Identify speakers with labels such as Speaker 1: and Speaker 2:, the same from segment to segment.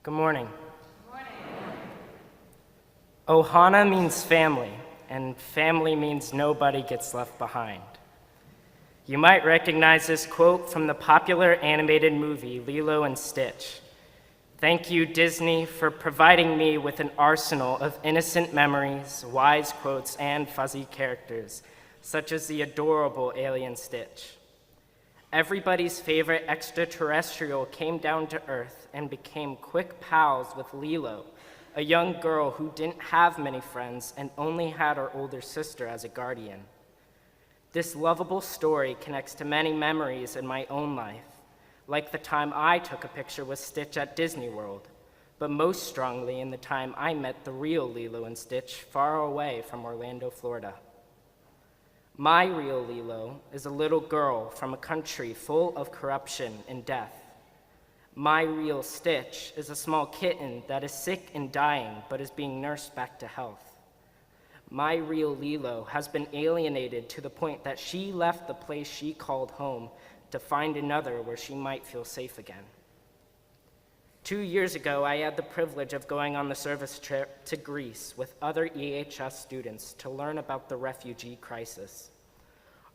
Speaker 1: Good morning. Ohana means family, and family means nobody gets left behind. You might recognize this quote from the popular animated movie Lilo and Stitch. Thank you, Disney, for providing me with an arsenal of innocent memories, wise quotes, and fuzzy characters, such as the adorable alien Stitch. Everybody's favorite extraterrestrial came down to Earth and became quick pals with Lilo, a young girl who didn't have many friends and only had her older sister as a guardian. This lovable story connects to many memories in my own life, like the time I took a picture with Stitch at Disney World, but most strongly in the time I met the real Lilo and Stitch far away from Orlando, Florida. My real Lilo is a little girl from a country full of corruption and death. My real Stitch is a small kitten that is sick and dying but is being nursed back to health. My real Lilo has been alienated to the point that she left the place she called home to find another where she might feel safe again. 2 years ago, I had the privilege of going on the service trip to Greece with other EHS students to learn about the refugee crisis.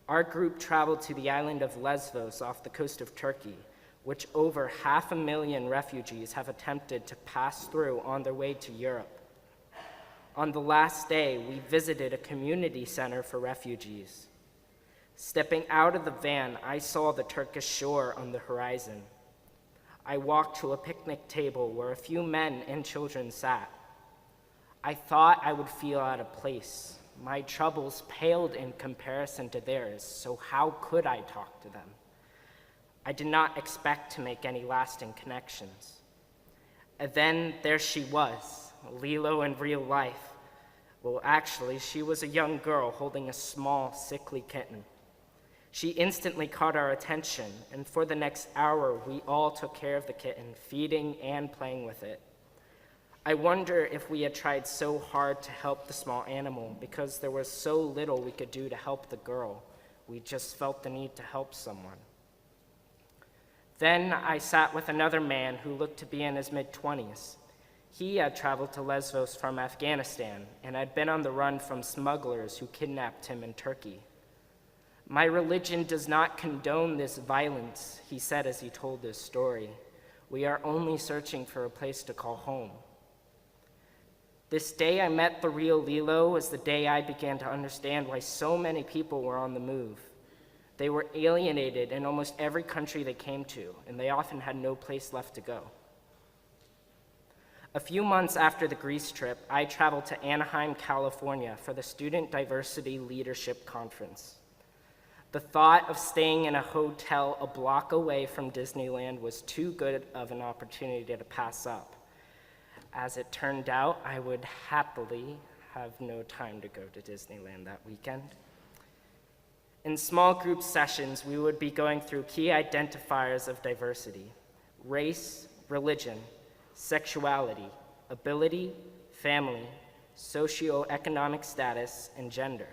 Speaker 1: Our group traveled to the island of Lesbos off the coast of Turkey, which over 500,000 refugees have attempted to pass through on their way to Europe. On the last day, we visited a community center for refugees. Stepping out of the van, I saw the Turkish shore on the horizon. I walked to a picnic table where a few men and children sat. I thought I would feel out of place. My troubles paled in comparison to theirs, so how could I talk to them? I did not expect to make any lasting connections. And then there she was, Lilo in real life. Well, actually, she was a young girl holding a small, sickly kitten. She instantly caught our attention, and for the next hour, we all took care of the kitten, feeding and playing with it. I wonder if we had tried so hard to help the small animal because there was so little we could do to help the girl. We just felt the need to help someone. Then I sat with another man who looked to be in his mid-20s. He had traveled to Lesbos from Afghanistan and had been on the run from smugglers who kidnapped him in Turkey. My religion does not condone this violence, he said as he told this story. We are only searching for a place to call home. This day I met the real Lilo was the day I began to understand why so many people were on the move. They were alienated in almost every country they came to, and they often had no place left to go. A few months after the Greece trip, I traveled to Anaheim, California for the Student Diversity Leadership Conference. The thought of staying in a hotel a block away from Disneyland was too good of an opportunity to pass up. As it turned out, I would happily have no time to go to Disneyland that weekend. In small group sessions, we would be going through key identifiers of diversity: race, religion, sexuality, ability, family, socioeconomic status, and gender.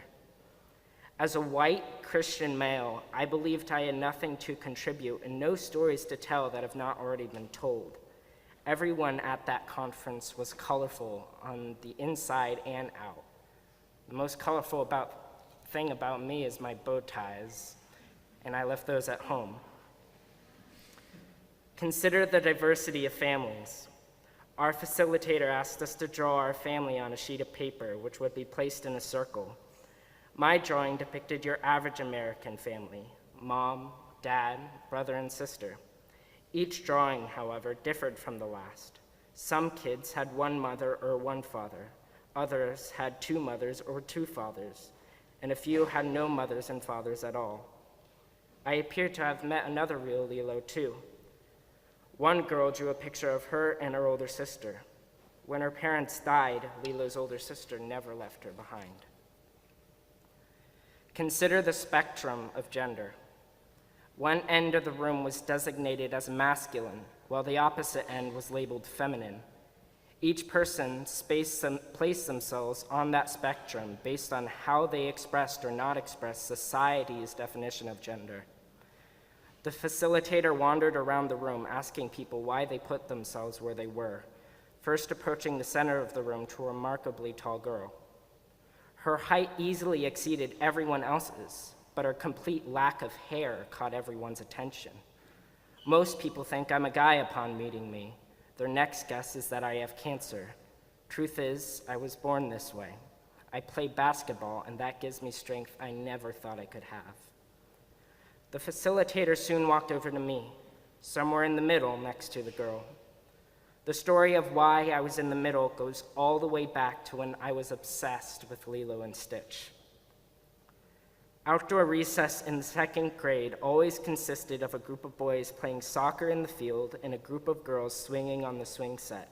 Speaker 1: As a white Christian male, I believed I had nothing to contribute and no stories to tell that have not already been told. Everyone at that conference was colorful on the inside and out. The most colorful thing about me is my bow ties, and I left those at home. Consider the diversity of families. Our facilitator asked us to draw our family on a sheet of paper, which would be placed in a circle. My drawing depicted your average American family: mom, dad, brother, and sister. Each drawing, however, differed from the last. Some kids had one mother or one father. Others had two mothers or two fathers. And a few had no mothers and fathers at all. I appear to have met another real Lilo, too. One girl drew a picture of her and her older sister. When her parents died, Lilo's older sister never left her behind. Consider the spectrum of gender. One end of the room was designated as masculine, while the opposite end was labeled feminine. Each person placed themselves on that spectrum based on how they expressed or not expressed society's definition of gender. The facilitator wandered around the room, asking people why they put themselves where they were, first approaching the center of the room to a remarkably tall girl. Her height easily exceeded everyone else's, but her complete lack of hair caught everyone's attention. Most people think I'm a guy upon meeting me. Their next guess is that I have cancer. Truth is, I was born this way. I play basketball, and that gives me strength I never thought I could have. The facilitator soon walked over to me, somewhere in the middle next to the girl. The story of why I was in the middle goes all the way back to when I was obsessed with Lilo and Stitch. Outdoor recess in the second grade always consisted of a group of boys playing soccer in the field and a group of girls swinging on the swing set.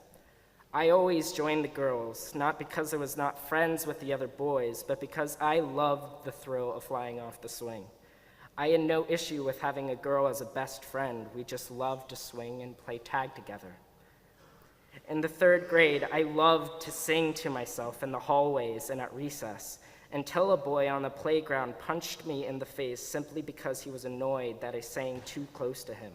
Speaker 1: I always joined the girls, not because I was not friends with the other boys, but because I loved the thrill of flying off the swing. I had no issue with having a girl as a best friend. We just loved to swing and play tag together. In the third grade, I loved to sing to myself in the hallways and at recess, until a boy on the playground punched me in the face simply because he was annoyed that I sang too close to him.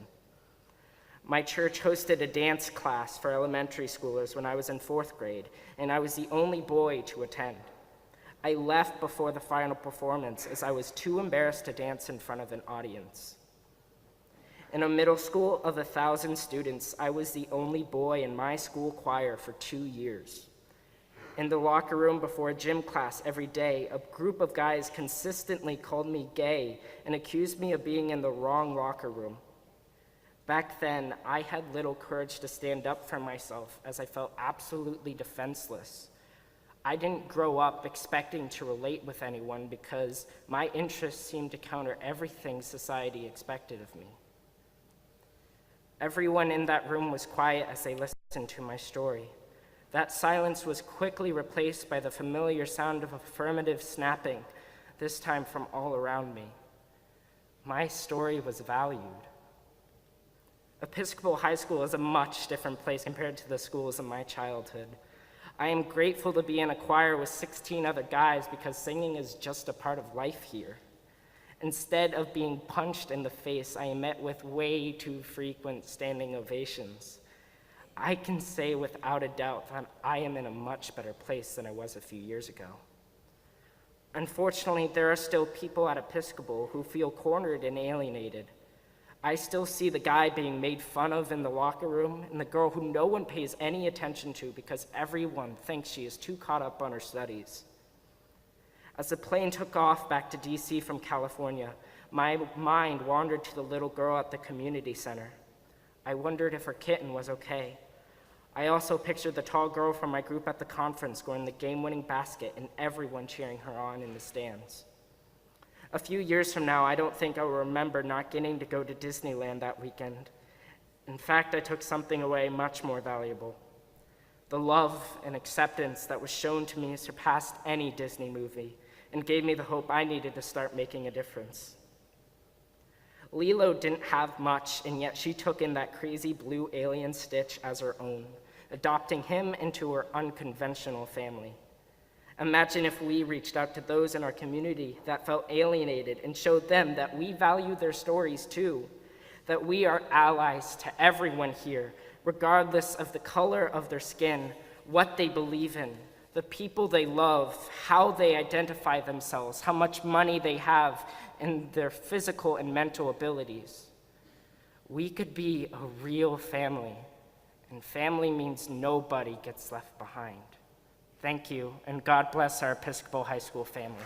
Speaker 1: My church hosted a dance class for elementary schoolers when I was in fourth grade, and I was the only boy to attend. I left before the final performance as I was too embarrassed to dance in front of an audience. In a middle school of 1,000 students, I was the only boy in my school choir for 2 years. In the locker room before a gym class every day, a group of guys consistently called me gay and accused me of being in the wrong locker room. Back then, I had little courage to stand up for myself as I felt absolutely defenseless. I didn't grow up expecting to relate with anyone because my interests seemed to counter everything society expected of me. Everyone in that room was quiet as they listened to my story. That silence was quickly replaced by the familiar sound of affirmative snapping, this time from all around me. My story was valued. Episcopal High School is a much different place compared to the schools of my childhood. I am grateful to be in a choir with 16 other guys because singing is just a part of life here. Instead of being punched in the face, I am met with way too frequent standing ovations. I can say without a doubt that I am in a much better place than I was a few years ago. Unfortunately, there are still people at Episcopal who feel cornered and alienated. I still see the guy being made fun of in the locker room and the girl who no one pays any attention to because everyone thinks she is too caught up on her studies. As the plane took off back to DC from California, my mind wandered to the little girl at the community center. I wondered if her kitten was okay. I also pictured the tall girl from my group at the conference scoring the game-winning basket and everyone cheering her on in the stands. A few years from now, I don't think I will remember not getting to go to Disneyland that weekend. In fact, I took something away much more valuable. The love and acceptance that was shown to me surpassed any Disney movie and gave me the hope I needed to start making a difference. Lilo didn't have much, and yet she took in that crazy blue alien Stitch as her own, adopting him into her unconventional family. Imagine if we reached out to those in our community that felt alienated and showed them that we value their stories too, that we are allies to everyone here, regardless of the color of their skin, what they believe in, the people they love, how they identify themselves, how much money they have, and their physical and mental abilities. We could be a real family, and family means nobody gets left behind. Thank you, and God bless our Episcopal High School family.